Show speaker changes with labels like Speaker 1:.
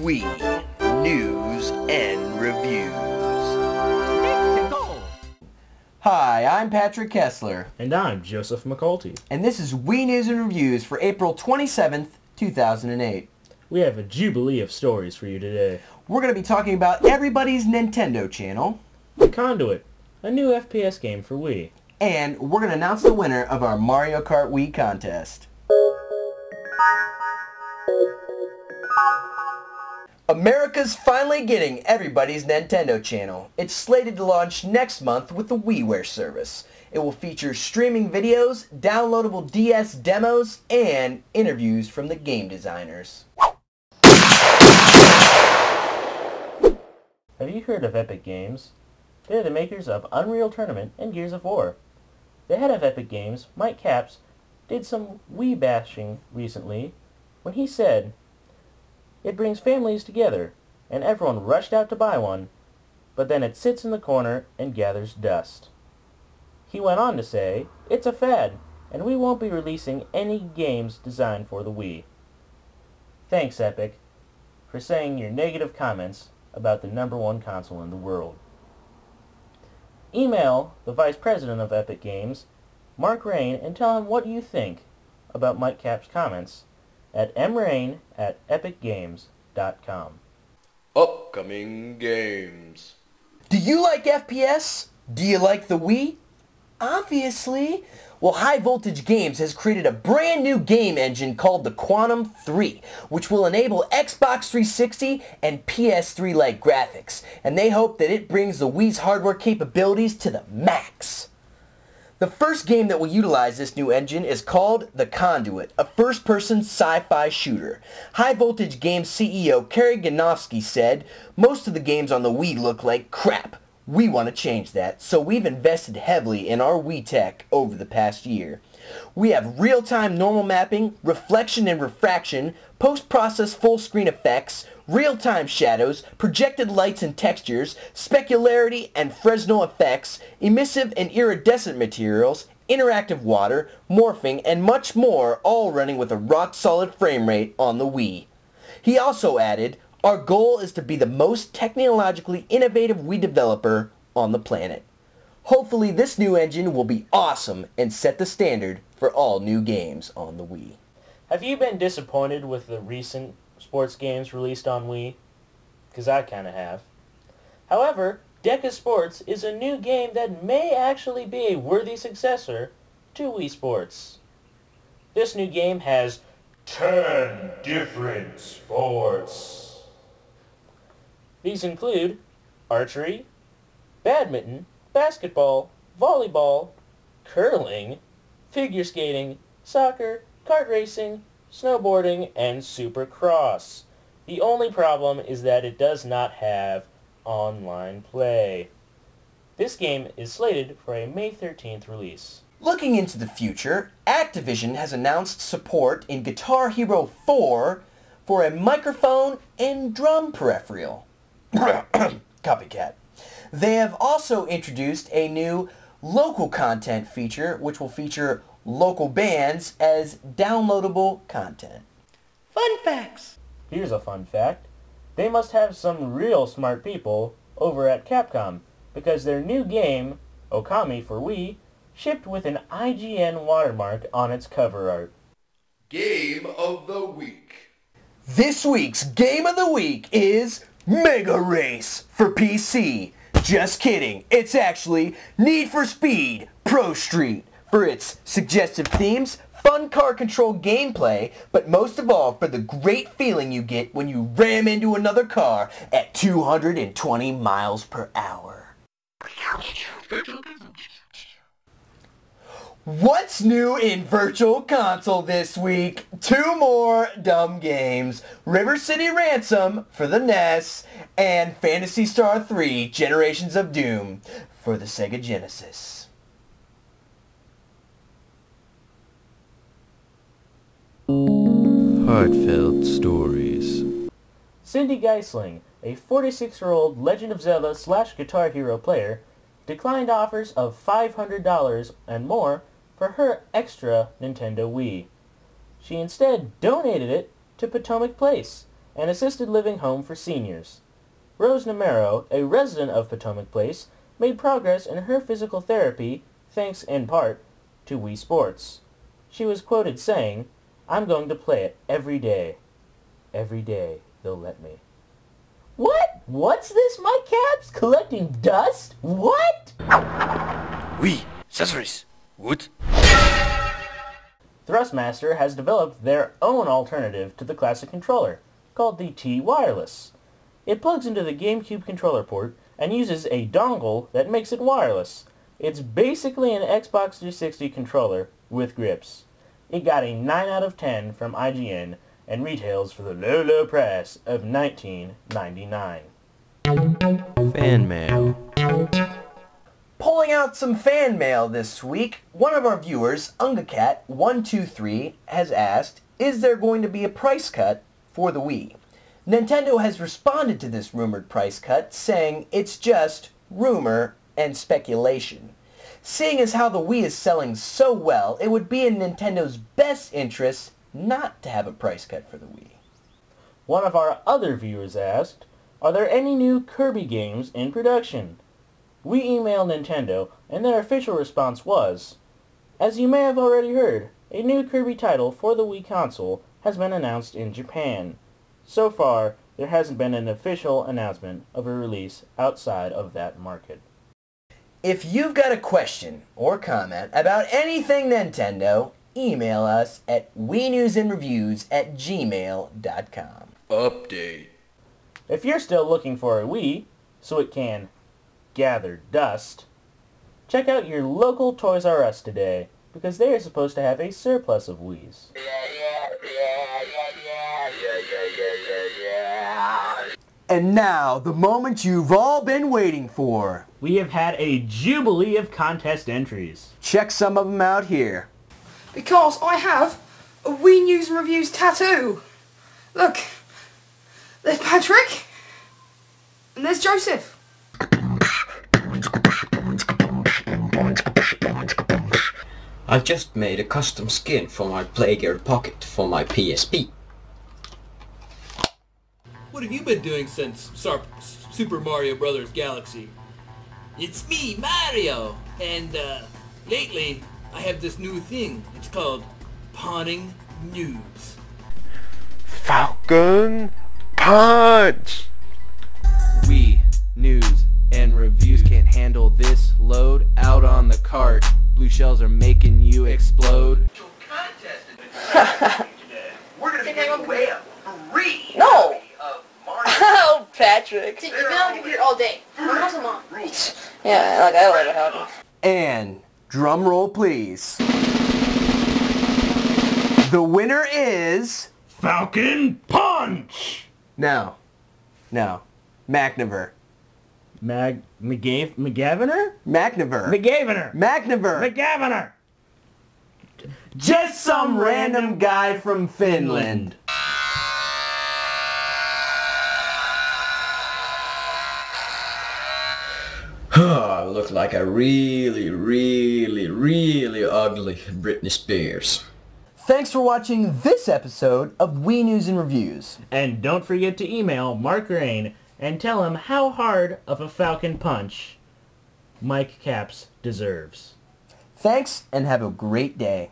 Speaker 1: Wii News and Reviews. Hi, I'm Patrick Kessler.
Speaker 2: And I'm Joseph McCulty.
Speaker 1: And this is Wii News and Reviews for April 27th, 2008.
Speaker 2: We have a jubilee of stories for you today.
Speaker 1: We're going to be talking about everybody's Nintendo channel.
Speaker 2: Conduit, a new FPS game for Wii.
Speaker 1: And we're going to announce the winner of our Mario Kart Wii contest. America's finally getting everybody's Nintendo channel. It's slated to launch next month with the WiiWare service. It will feature streaming videos, downloadable DS demos, and interviews from the game designers.
Speaker 2: Have you heard of Epic Games? They're the makers of Unreal Tournament and Gears of War. The head of Epic Games, Mike Capps, did some Wii bashing recently when he said, "It brings families together, and everyone rushed out to buy one, but then it sits in the corner and gathers dust." He went on to say, "It's a fad, and we won't be releasing any games designed for the Wii." Thanks, Epic, for saying your negative comments about the #1 console in the world. Email the Vice President of Epic Games, Mark Rain, and tell him what you think about Mike Capps' comments at mrain@epicgames.com.
Speaker 1: Upcoming games. Do you like FPS? Do you like the Wii? Obviously. Well, High Voltage Games has created a brand new game engine called the Quantum 3, which will enable Xbox 360 and PS3-like graphics, and they hope that it brings the Wii's hardware capabilities to the max. The first game that will utilize this new engine is called The Conduit, a first-person sci-fi shooter. High Voltage Games CEO Kerry Ganofsky said, "Most of the games on the Wii look like crap. We want to change that, so we've invested heavily in our Wii tech over the past year. We have real-time normal mapping, reflection and refraction, post-process full-screen effects, real-time shadows, projected lights and textures, specularity and Fresnel effects, emissive and iridescent materials, interactive water, morphing, and much more, all running with a rock-solid frame rate on the Wii." He also added, "Our goal is to be the most technologically innovative Wii developer on the planet." Hopefully this new engine will be awesome and set the standard for all new games on the Wii.
Speaker 2: Have you been disappointed with the recent sports games released on Wii? Because I kind of have. However, Deca Sports is a new game that may actually be a worthy successor to Wii Sports. This new game has 10 different sports. These include archery, badminton, basketball, volleyball, curling, figure skating, soccer, kart racing, snowboarding, and supercross. The only problem is that it does not have online play. This game is slated for a May 13th release.
Speaker 1: Looking into the future, Activision has announced support in Guitar Hero 4 for a microphone and drum peripheral. Copycat. They have also introduced a new local content feature, which will feature local bands as downloadable content. Fun facts!
Speaker 2: Here's a fun fact. They must have some real smart people over at Capcom, because their new game, Okami for Wii, shipped with an IGN watermark on its cover art.
Speaker 3: Game of the Week.
Speaker 1: This week's Game of the Week is Mega Race for PC. Just kidding, it's actually Need for Speed Prostreet for its suggestive themes, fun car control gameplay, but most of all for the great feeling you get when you ram into another car at 220 miles per hour. What's new in Virtual Console this week? 2 more dumb games. River City Ransom for the NES and Phantasy Star 3 Generations of Doom for the Sega Genesis.
Speaker 4: Heartfelt stories.
Speaker 2: Cindy Geisling, a 46-year-old Legend of Zelda / Guitar Hero player, declined offers of $500 and more for her extra Nintendo Wii. She instead donated it to Potomac Place, an assisted living home for seniors. Rose Namero, a resident of Potomac Place, made progress in her physical therapy thanks in part to Wii Sports. She was quoted saying, "I'm going to play it every day. Every day they'll let me." What? What's this, Mike Caps? Collecting dust? What?
Speaker 5: Oui, accessories. Wood.
Speaker 2: Thrustmaster has developed their own alternative to the classic controller, called the T-Wireless. It plugs into the GameCube controller port and uses a dongle that makes it wireless. It's basically an Xbox 360 controller with grips. It got a 9 out of 10 from IGN and retails for the low, low price of $19.99.
Speaker 4: Fan mail.
Speaker 1: Pulling out some fan mail this week, one of our viewers, UngaCat123, has asked, is there going to be a price cut for the Wii? Nintendo has responded to this rumored price cut, saying it's just rumor and speculation. Seeing as how the Wii is selling so well, it would be in Nintendo's best interest not to have a price cut for the Wii.
Speaker 2: One of our other viewers asked, are there any new Kirby games in production? We emailed Nintendo, and their official response was, as you may have already heard, a new Kirby title for the Wii console has been announced in Japan. So far, there hasn't been an official announcement of a release outside of that market.
Speaker 1: If you've got a question or comment about anything Nintendo, email us at WiiNewsNReviews@gmail.com.
Speaker 3: Update.
Speaker 2: If you're still looking for a Wii, so it can gather dust, check out your local Toys R Us today, because they are supposed to have a surplus of Wiis.
Speaker 1: And now, the moment you've all been waiting for.
Speaker 2: We have had a jubilee of contest entries.
Speaker 1: Check some of them out here.
Speaker 6: Because I have a Wii News and Reviews tattoo. Look, there's Patrick, and there's Joseph.
Speaker 7: I've just made a custom skin for my Playgear Pocket for my PSP.
Speaker 8: What have you been doing since Super Mario Bros. Galaxy? It's me, Mario! And, lately, I have this new thing. It's called Pawning News.
Speaker 5: Falcon Punch! We, news, and reviews can't handle this load. Out on the cart, blue shells are making you explode.
Speaker 1: We're gonna be giving away a free
Speaker 6: No!
Speaker 1: copy of Mario.
Speaker 6: Oh, Patrick. You've been on the computer all day. How's it on? Yeah, like I let it happen.
Speaker 1: And, drum roll please. The winner is...
Speaker 2: Falcon Punch!
Speaker 1: No. McNiver.
Speaker 2: McGaviner?
Speaker 1: McNiver.
Speaker 2: McGaviner!
Speaker 1: McNiver.
Speaker 2: McGaviner!
Speaker 1: Just some random guy from Finland.
Speaker 7: Look like a really ugly Britney Spears.
Speaker 1: Thanks for watching this episode of Wii News and Reviews.
Speaker 2: And don't forget to email Mark Rain and tell him how hard of a Falcon Punch Mike Caps deserves.
Speaker 1: Thanks and have a great day.